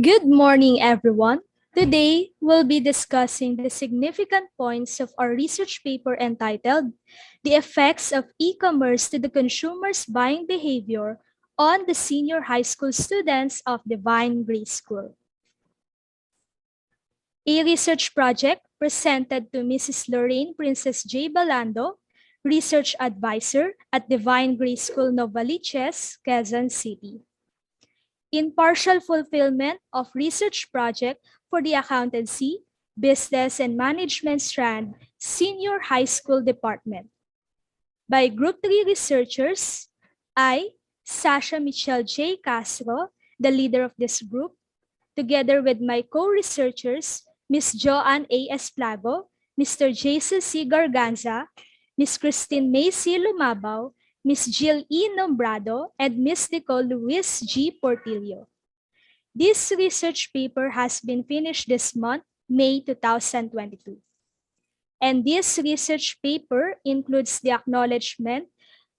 Good morning, everyone. Today, we'll be discussing the significant points of our research paper entitled The Effects of E-Commerce to the Consumer's Buying Behavior on the Senior High School Students of Divine Grace School. A research project presented to Mrs. Lorraine Princess J. Balando, Research Advisor at Divine Grace School, Novaliches, Quezon City. In partial fulfillment of research project for the Accountancy, Business and Management Strand Senior High School Department. By Group 3 researchers, I, Sasha Michelle J. Castro, the leader of this group, together with my co-researchers, Ms. Joanne A. Esplago, Mr. Jason C. Garganza, Ms. Christine May C. Lumabaw, Ms. Jill E. Nombrado, and Ms. Nicole Luis G. Portillo. This research paper has been finished this month, May 2022. And this research paper includes the acknowledgement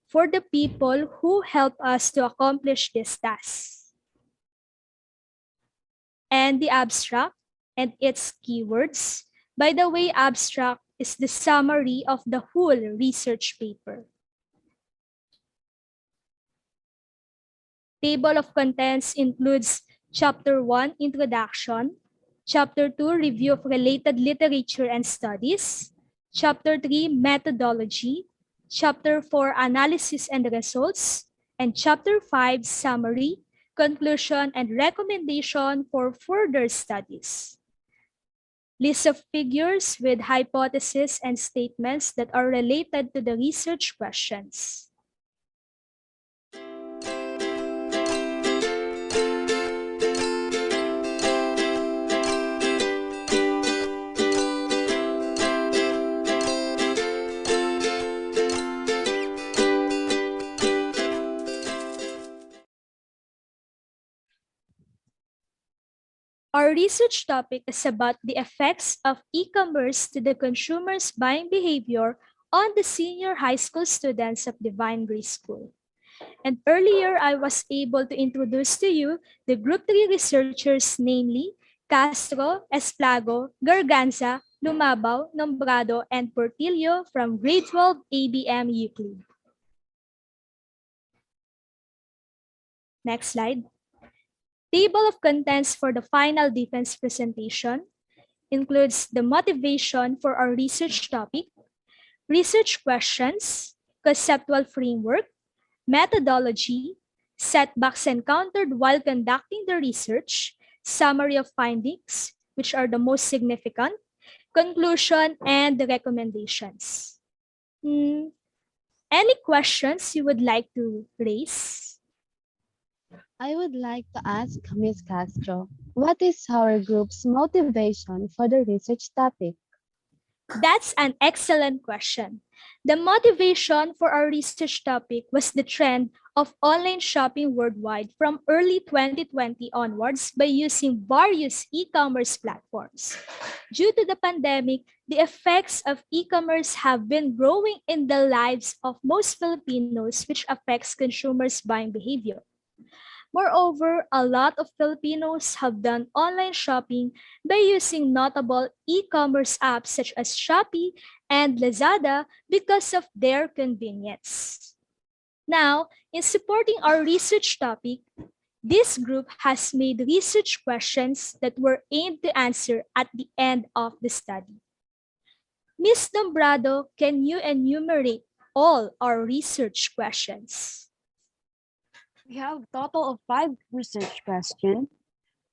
for the people who helped us to accomplish this task, and the abstract and its keywords. By the way, abstract is the summary of the whole research paper. Table of contents includes Chapter 1, Introduction, Chapter 2, Review of Related Literature and Studies, Chapter 3, Methodology, Chapter 4, Analysis and Results, and Chapter 5, Summary, Conclusion, and Recommendation for Further Studies. List of figures with hypotheses and statements that are related to the research questions. Our research topic is about the effects of e-commerce to the consumer's buying behavior on the senior high school students of Divine Grace School. And earlier, I was able to introduce to you the Group 3 researchers, namely Castro, Esplago, Garganza, Lumabaw, Nombrado, and Portillo from Grade 12 ABM Euclid. Next slide. Table of contents for the final defense presentation includes the motivation for our research topic, research questions, conceptual framework, methodology, setbacks encountered while conducting the research, summary of findings, which are the most significant, conclusion, and the recommendations. Any questions you would like to raise? I would like to ask Ms. Castro, what is our group's motivation for the research topic? That's an excellent question. The motivation for our research topic was the trend of online shopping worldwide from early 2020 onwards by using various e-commerce platforms. Due to the pandemic, the effects of e-commerce have been growing in the lives of most Filipinos, which affects consumers' buying behavior. Moreover, a lot of Filipinos have done online shopping by using notable e-commerce apps such as Shopee and Lazada because of their convenience. Now, in supporting our research topic, this group has made research questions that were aimed to answer at the end of the study. Ms. Nombrado, can you enumerate all our research questions? We have a total of 5 research questions.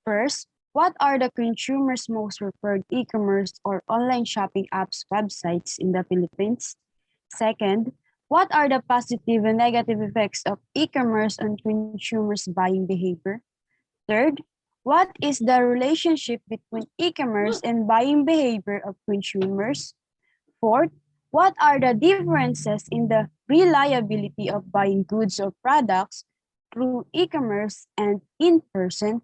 First, what are the consumer's most preferred e-commerce or online shopping apps websites in the Philippines? Second, what are the positive and negative effects of e-commerce on consumers' buying behavior? Third, what is the relationship between e-commerce and buying behavior of consumers? Fourth, what are the differences in the reliability of buying goods or products through e-commerce and in person?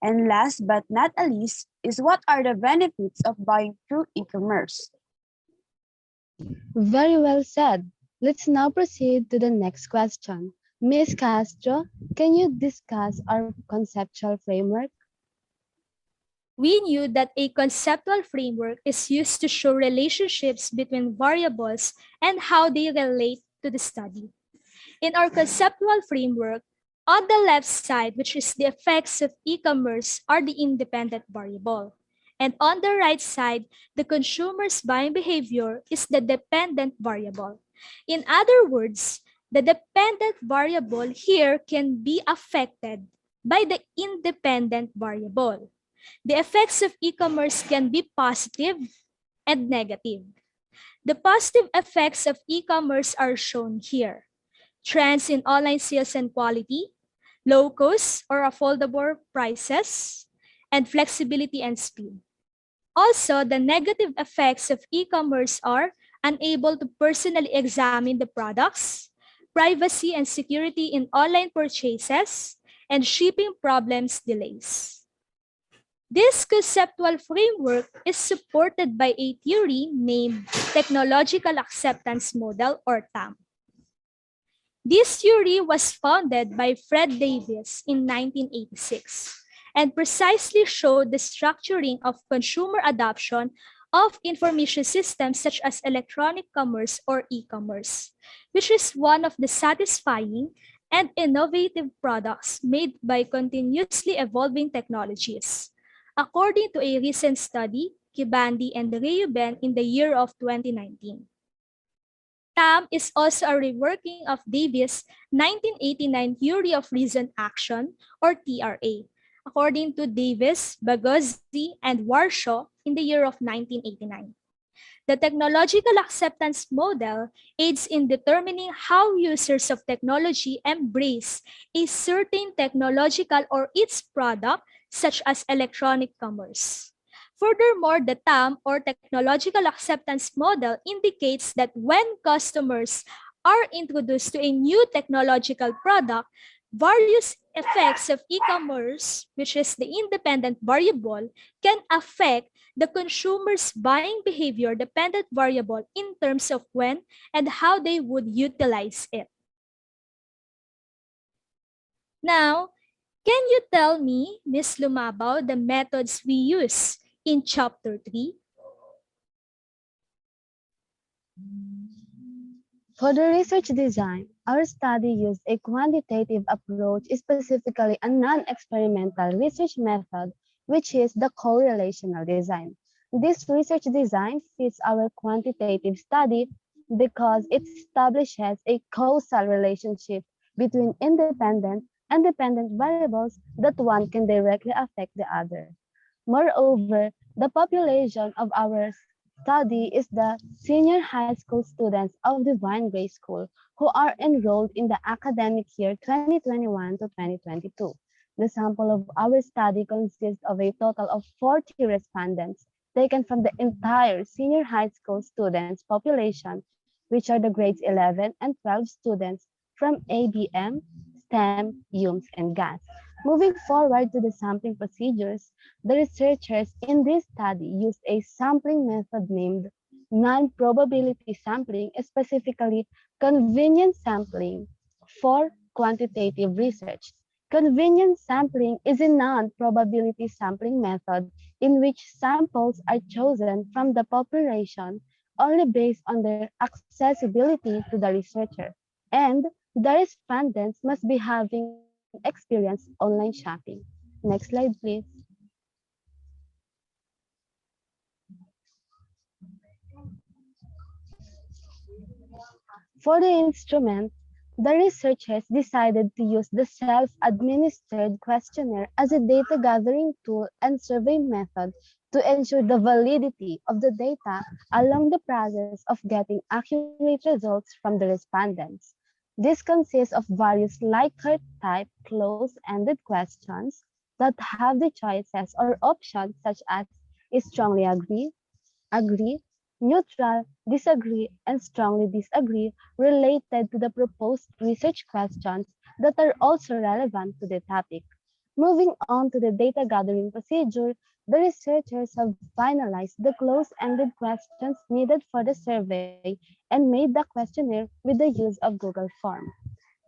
And last but not least is what are the benefits of buying through e-commerce? Very well said. Let's now proceed to the next question. Ms. Castro, can you discuss our conceptual framework? We knew that a conceptual framework is used to show relationships between variables and how they relate to the study. In our conceptual framework, on the left side, which is the effects of e-commerce, are the independent variable. And on the right side, the consumer's buying behavior is the dependent variable. In other words, the dependent variable here can be affected by the independent variable. The effects of e-commerce can be positive and negative. The positive effects of e-commerce are shown here. Trends in online sales and quality, low cost or affordable prices, and flexibility and speed. Also, the negative effects of e-commerce are unable to personally examine the products, privacy and security in online purchases, and shipping problems delays. This conceptual framework is supported by a theory named Technological Acceptance Model or TAM. This theory was founded by Fred Davis in 1986 and precisely showed the structuring of consumer adoption of information systems such as electronic commerce or e-commerce, which is one of the satisfying and innovative products made by continuously evolving technologies. According to a recent study, Kibandi and Reuben in the year of 2019. TAM is also a reworking of Davis' 1989 Theory of Reasoned Action, or TRA, according to Davis, Bagozzi, and Warshaw in the year of 1989. The technological acceptance model aids in determining how users of technology embrace a certain technological or its product, such as electronic commerce. Furthermore, the TAM or technological acceptance model indicates that when customers are introduced to a new technological product, various effects of e-commerce, which is the independent variable, can affect the consumer's buying behavior dependent variable in terms of when and how they would utilize it. Now, can you tell me, Ms. Lumabaw, the methods we use in Chapter 3? For the research design, our study used a quantitative approach, specifically a non-experimental research method, which is the correlational design. This research design fits our quantitative study because it establishes a causal relationship between independent and dependent variables that one can directly affect the other. Moreover, the population of our study is the senior high school students of Divine Grace School who are enrolled in the academic year 2021 to 2022. The sample of our study consists of a total of 40 respondents taken from the entire senior high school students population, which are the grades 11 and 12 students from ABM, STEM, UMS, and GAS. Moving forward to the sampling procedures, the researchers in this study used a sampling method named non-probability sampling, specifically convenience sampling for quantitative research. Convenience sampling is a non-probability sampling method in which samples are chosen from the population only based on their accessibility to the researcher, and the respondents must be having experienced online shopping. Next slide, please. For the instrument, the researchers decided to use the self-administered questionnaire as a data gathering tool and survey method to ensure the validity of the data along the process of getting accurate results from the respondents. This consists of various Likert type close-ended questions that have the choices or options such as strongly agree, neutral, disagree, and strongly disagree related to the proposed research questions that are also relevant to the topic. Moving on to the data gathering procedure, the researchers have finalized the close-ended questions needed for the survey and made the questionnaire with the use of Google Form.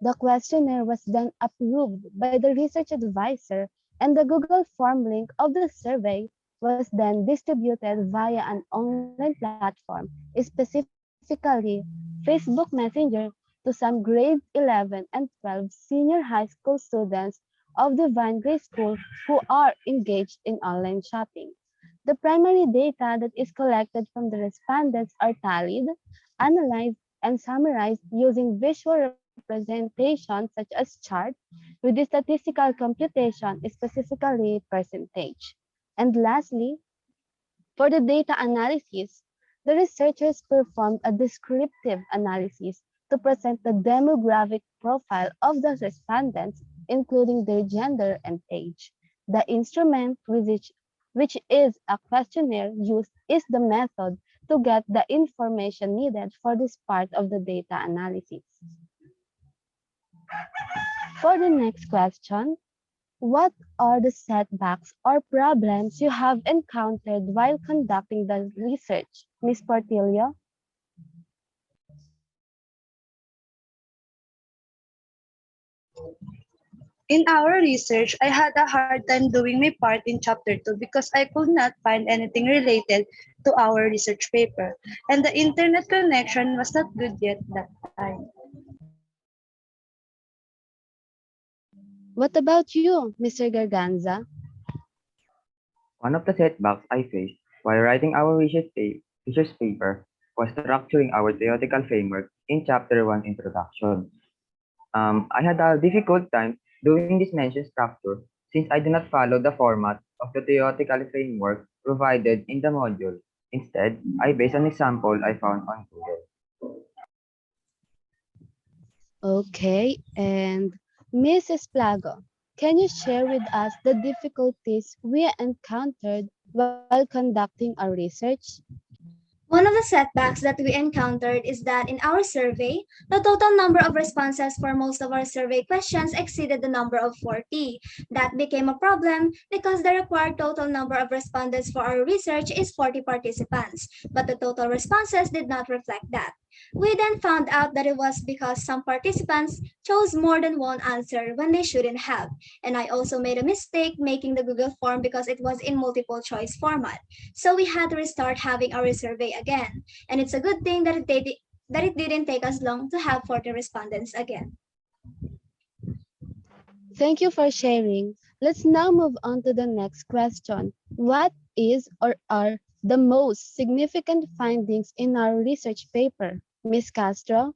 The questionnaire was then approved by the research advisor, and the Google Form link of the survey was then distributed via an online platform, specifically Facebook Messenger, to some grade 11 and 12 senior high school students of Divine Grace School who are engaged in online shopping. The primary data that is collected from the respondents are tallied, analyzed, and summarized using visual representation such as chart with the statistical computation, specifically percentage. And lastly, for the data analysis, the researchers performed a descriptive analysis to present the demographic profile of the respondents, including their gender and age. The instrument which is a questionnaire used is the method to get the information needed for this part of the data analysis. For the next question, what are the setbacks or problems you have encountered while conducting the research, Ms. Portillo? In our research, I had a hard time doing my part in chapter 2 because I could not find anything related to our research paper, and the internet connection was not good yet that time. What about you, Mr. Garganza? One of the setbacks I faced while writing our research paper was structuring our theoretical framework in Chapter 1 Introduction. I had a difficult time doing this mentioned structure since I did not follow the format of the theoretical framework provided in the module. Instead, I based on example I found on Google. Okay, and Mrs. Plago, can you share with us the difficulties we encountered while conducting our research? One of the setbacks that we encountered is that in our survey, the total number of responses for most of our survey questions exceeded the number of 40. That became a problem because the required total number of respondents for our research is 40 participants, but the total responses did not reflect that. We then found out that it was because some participants chose more than one answer when they shouldn't have. And I also made a mistake making the Google form because it was in multiple choice format. So we had to restart having our survey again. And it's a good thing that it didn't take us long to have 40 respondents again. Thank you for sharing. Let's now move on to the next question. What is or are the most significant findings in our research paper? Ms. Castro?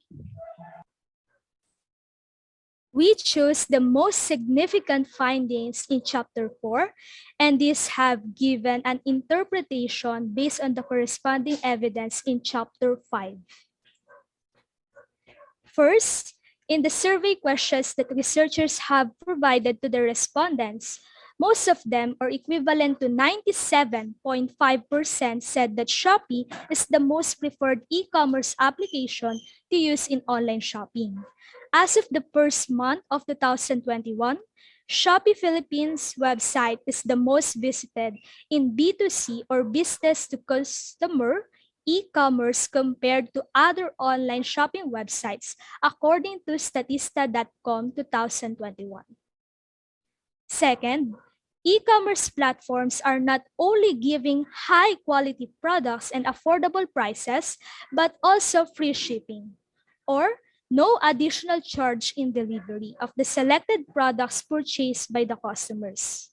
We chose the most significant findings in Chapter 4, and these have given an interpretation based on the corresponding evidence in Chapter 5. First, in the survey questions that researchers have provided to the respondents, most of them, or equivalent to 97.5%, said that Shopee is the most preferred e-commerce application to use in online shopping. As of the first month of 2021, Shopee Philippines website is the most visited in B2C or business to customer e-commerce compared to other online shopping websites, according to Statista.com 2021. Second, e-commerce platforms are not only giving high-quality products and affordable prices, but also free shipping, or no additional charge in delivery of the selected products purchased by the customers.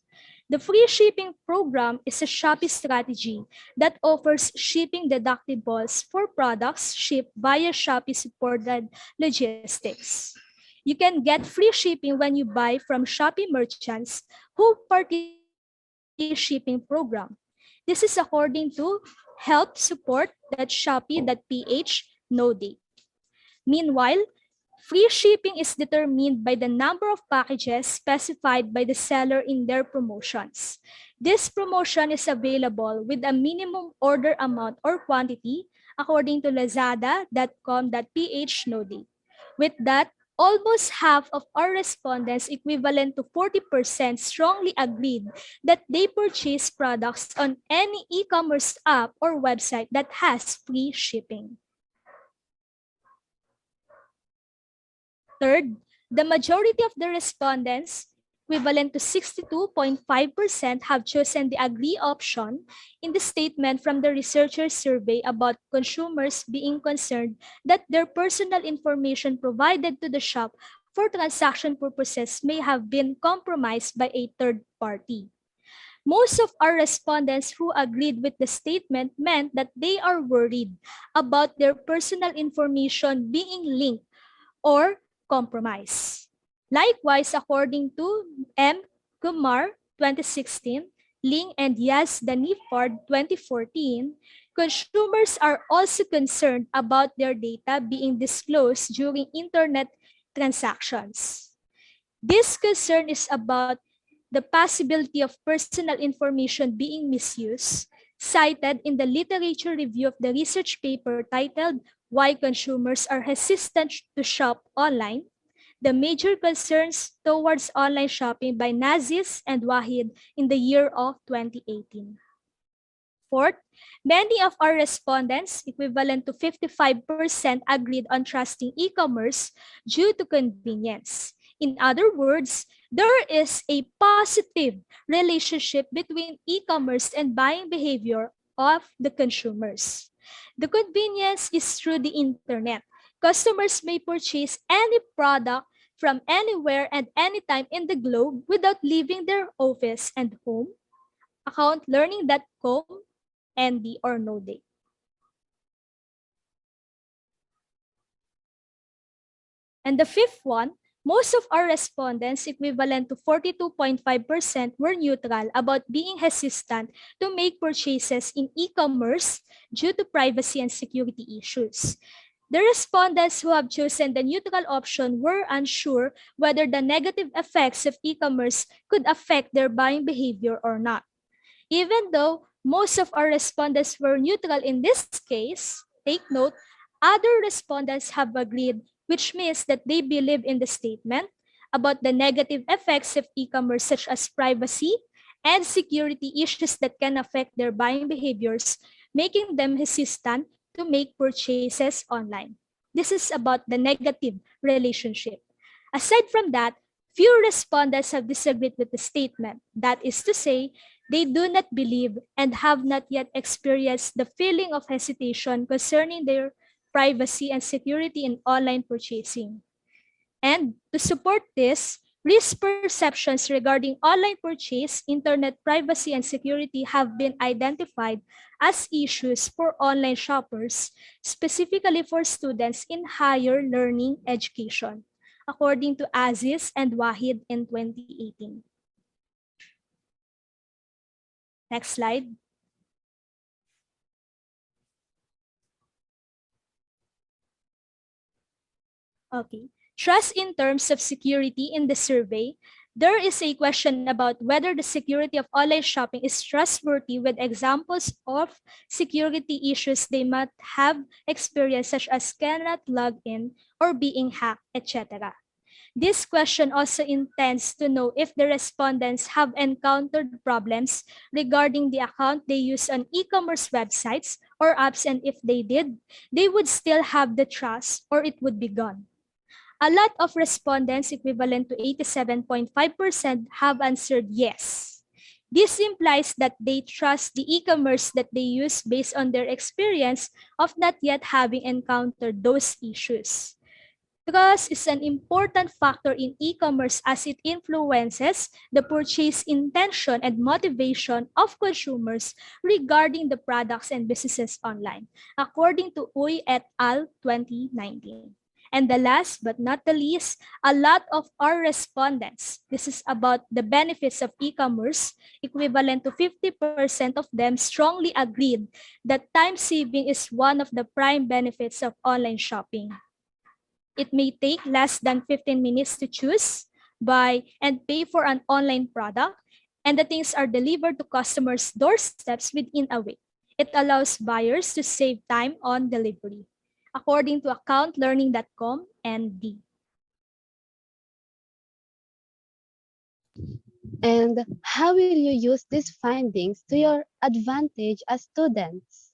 The free shipping program is a Shopee strategy that offers shipping deductibles for products shipped via Shopee-supported logistics. You can get free shipping when you buy from Shopee merchants who participate in the shipping program. This is according to help support that Shopee.ph no date. Meanwhile, free shipping is determined by the number of packages specified by the seller in their promotions. This promotion is available with a minimum order amount or quantity according to lazada.com.ph no date. With that, almost half of our respondents, equivalent to 40%, strongly agreed that they purchase products on any e-commerce app or website that has free shipping. Third, the majority of the respondents, equivalent to 62.5%, have chosen the agree option in the statement from the researcher survey about consumers being concerned that their personal information provided to the shop for transaction purposes may have been compromised by a third party. Most of our respondents who agreed with the statement meant that they are worried about their personal information being linked or compromised. Likewise, according to M. Kumar 2016, Ling and Yas Danifard 2014, consumers are also concerned about their data being disclosed during internet transactions. This concern is about the possibility of personal information being misused, cited in the literature review of the research paper titled Why Consumers Are Hesitant to Shop Online, the major concerns towards online shopping by Nazis and Wahid in the year of 2018. Fourth, many of our respondents, equivalent to 55%, agreed on trusting e-commerce due to convenience. In other words, there is a positive relationship between e-commerce and buying behavior of the consumers. The convenience is through the internet. Customers may purchase any product from anywhere and anytime in the globe without leaving their office and home. Account learning.com, ND or no date. And the fifth one, most of our respondents, equivalent to 42.5%, were neutral about being hesitant to make purchases in e-commerce due to privacy and security issues. The respondents who have chosen the neutral option were unsure whether the negative effects of e-commerce could affect their buying behavior or not. Even though most of our respondents were neutral in this case, take note, other respondents have agreed, which means that they believe in the statement about the negative effects of e-commerce, such as privacy and security issues that can affect their buying behaviors, making them hesitant to make purchases online. This is about the negative relationship. Aside from that, few respondents have disagreed with the statement. That is to say, they do not believe and have not yet experienced the feeling of hesitation concerning their privacy and security in online purchasing. And to support this, risk perceptions regarding online purchase, internet privacy, and security have been identified as issues for online shoppers, specifically for students in higher learning education, according to Aziz and Wahid in 2018. Next slide. Okay. Trust in terms of security in the survey, there is a question about whether the security of online shopping is trustworthy, with examples of security issues they might have experienced, such as cannot log in or being hacked, etc. This question also intends to know if the respondents have encountered problems regarding the account they use on e-commerce websites or apps, and if they did, they would still have the trust or it would be gone. A lot of respondents, equivalent to 87.5%, have answered yes. This implies that they trust the e-commerce that they use based on their experience of not yet having encountered those issues. Trust is an important factor in e-commerce as it influences the purchase intention and motivation of consumers regarding the products and businesses online, according to Uy et al. 2019. And the last but not the least, a lot of our respondents, this is about the benefits of e-commerce, equivalent to 50% of them strongly agreed that time saving is one of the prime benefits of online shopping. It may take less than 15 minutes to choose, buy, and pay for an online product, and the things are delivered to customers' doorsteps within a week. It allows buyers to save time on delivery, according to accountlearning.com ND. And how will you use these findings to your advantage as students?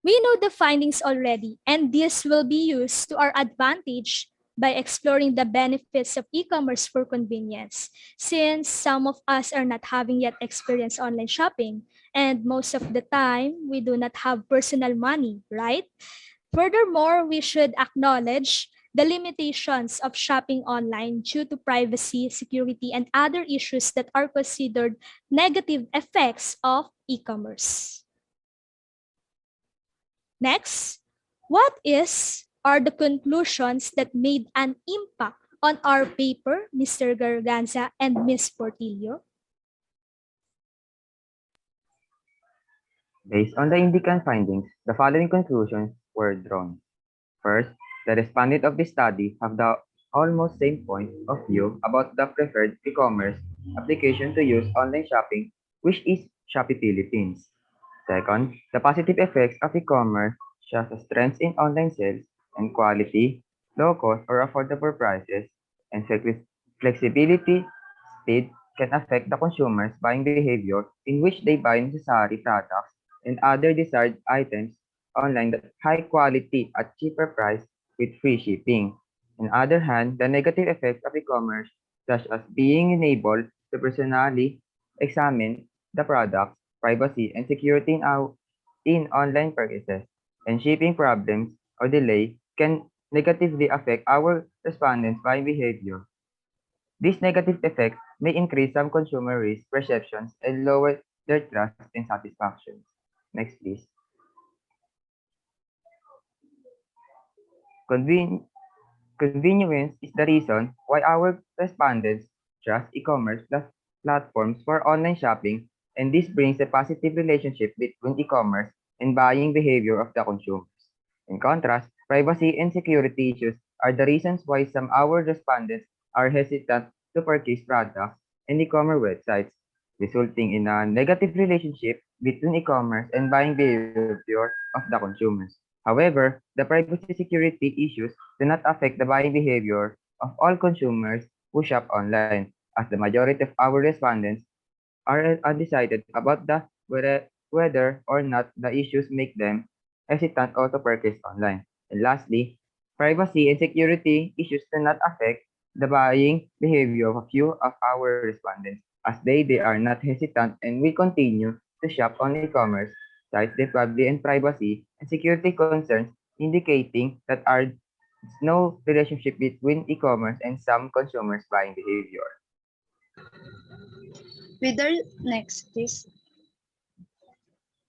We know the findings already, and this will be used to our advantage by exploring the benefits of e-commerce for convenience, since some of us are not having yet experienced online shopping, and most of the time, we do not have personal money, right? Furthermore, we should acknowledge the limitations of shopping online due to privacy, security, and other issues that are considered negative effects of e-commerce. Next, what are the conclusions that made an impact on our paper, Mr. Garganza and Ms. Portillo? Based on the indicant findings, the following conclusions were drawn. First, the respondents of the study have the almost same point of view about the preferred e-commerce application to use online shopping, which is Shopee Philippines. Second, the positive effects of e-commerce, such as trends in online sales and quality, low cost or affordable prices, and flexibility, speed, can affect the consumer's buying behavior in which they buy necessary products and other desired items online at high quality at cheaper price with free shipping. On the other hand, the negative effects of e-commerce, such as being enabled to personally examine the products, privacy, and security in online purchases, and shipping problems or delay can negatively affect our respondents' buying behavior. These negative effects may increase some consumer risk perceptions and lower their trust and satisfaction. Next, please. Convenience is the reason why our respondents trust e-commerce platforms for online shopping, and this brings a positive relationship between e-commerce and buying behavior of the consumers. In contrast, privacy and security issues are the reasons why some our respondents are hesitant to purchase products and e-commerce websites, resulting in a negative relationship between e-commerce and buying behavior of the consumers. However, the privacy security issues do not affect the buying behavior of all consumers who shop online, as the majority of our respondents are undecided about whether or not the issues make them hesitant or to purchase online. And lastly, privacy and security issues do not affect the buying behavior of a few of our respondents, as they are not hesitant and will continue to shop on e-commerce sites despite and privacy and security concerns, indicating that there is no relationship between e-commerce and some consumers' buying behavior. Next, please.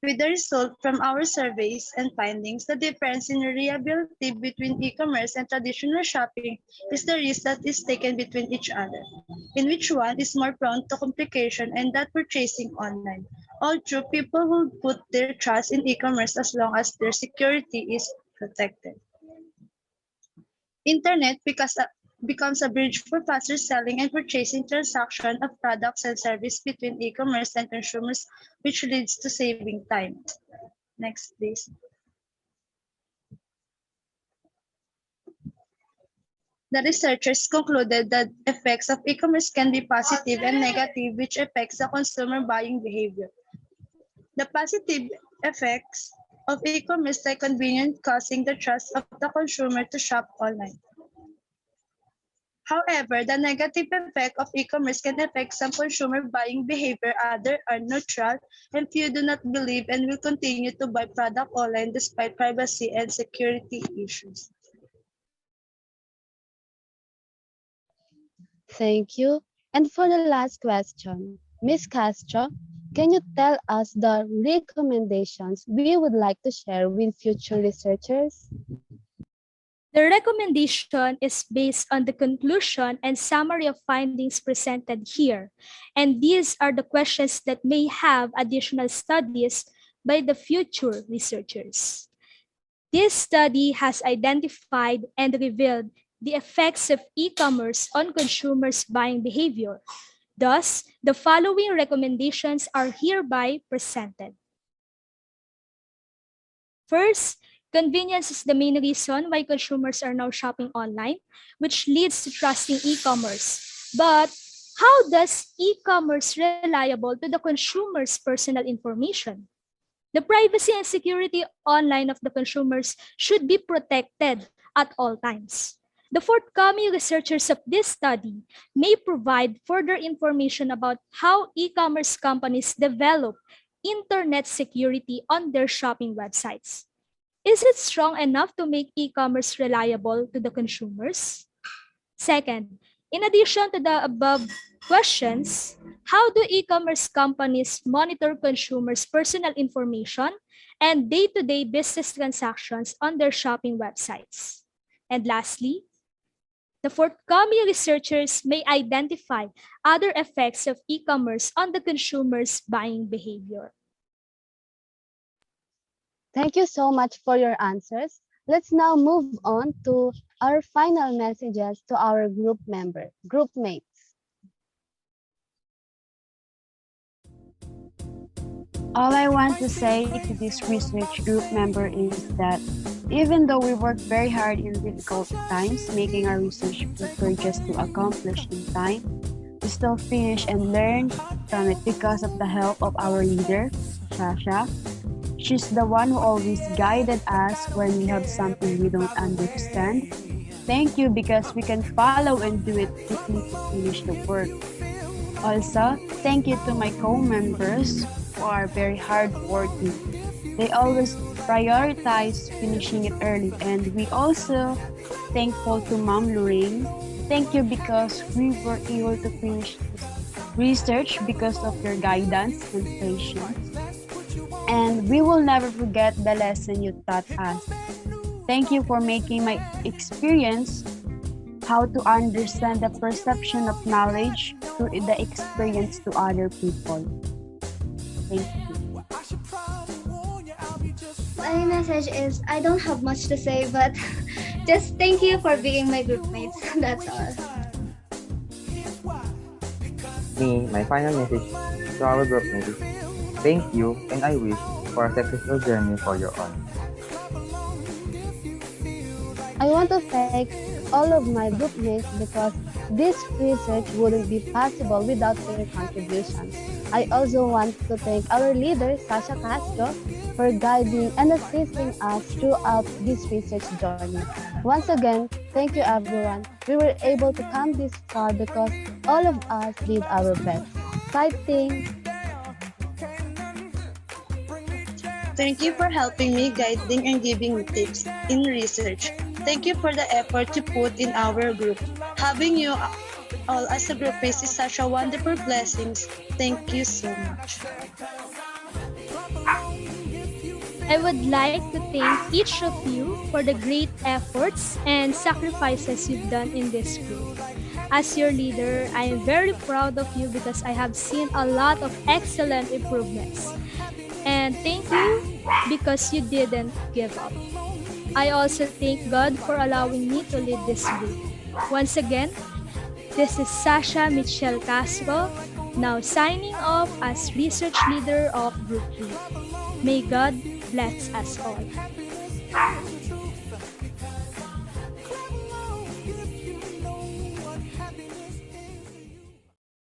With the result from our surveys and findings, the difference in reliability between e-commerce and traditional shopping is the risk that is taken between each other, in which one is more prone to complication and that purchasing online. Although people will put their trust in e-commerce as long as their security is protected. Internet becomes a bridge for faster selling and purchasing transaction of products and services between e-commerce and consumers, which leads to saving time. Next, please. The researchers concluded that effects of e-commerce can be positive and negative, which affects the consumer buying behavior. The positive effects of e-commerce are convenient, causing the trust of the consumer to shop online. However, the negative effect of e-commerce can affect some consumer buying behavior. Others are neutral, and few do not believe and will continue to buy product online despite privacy and security issues. Thank you. And for the last question, Ms. Castro, can you tell us the recommendations we would like to share with future researchers? The recommendation is based on the conclusion and summary of findings presented here, and these are the questions that may have additional studies by the future researchers. This study has identified and revealed the effects of e-commerce on consumers' buying behavior. Thus, the following recommendations are hereby presented. First, convenience is the main reason why consumers are now shopping online, which leads to trusting e-commerce. But how does e-commerce reliable to the consumer's personal information? The privacy and security online of the consumers should be protected at all times. The forthcoming researchers of this study may provide further information about how e-commerce companies develop internet security on their shopping websites. Is it strong enough to make e-commerce reliable to the consumers? Second, in addition to the above questions, how do e-commerce companies monitor consumers' personal information and day-to-day business transactions on their shopping websites? And lastly, the forthcoming researchers may identify other effects of e-commerce on the consumer's buying behavior. Thank you so much for your answers. Let's now move on to our final messages to our group mates. All I want to say to this research group member is that even though we work very hard in difficult times making our research paper just to accomplish in time, we still finish and learn from it because of the help of our leader, Shasha. She's the one who always guided us when we have something we don't understand. Thank you because we can follow and do it quickly to finish the work. Also, thank you to my co-members who are very hardworking. They always prioritize finishing it early, and we also thankful to Ma'am Lorraine. Thank you because we were able to finish this research because of your guidance and patience. And we will never forget the lesson you taught us. Thank you for making my experience how to understand the perception of knowledge through the experience to other people. Thank you. My message is I don't have much to say, but just thank you for being my group mates. That's all. My final message to our group mates is thank you and I wish for a successful journey for your all. I want to thank all of my group mates because this research wouldn't be possible without their contributions. I also want to thank our leader, Sasha Castro, for guiding and assisting us throughout this research journey. Once again, thank you everyone. We were able to come this far because all of us did our best. Fighting! Thank you for helping me, guiding and giving me tips in research. Thank you for the effort you put in our group. Having you all as a group is such a wonderful blessing. Thank you so much. I would like to thank each of you for the great efforts and sacrifices you've done in this group. As your leader, I am very proud of you because I have seen a lot of excellent improvements. And thank you because you didn't give up. I also thank God for allowing me to lead this group. Once again, this is Sasha Michelle Castro, now signing off as research leader of Group 3. May God bless us all.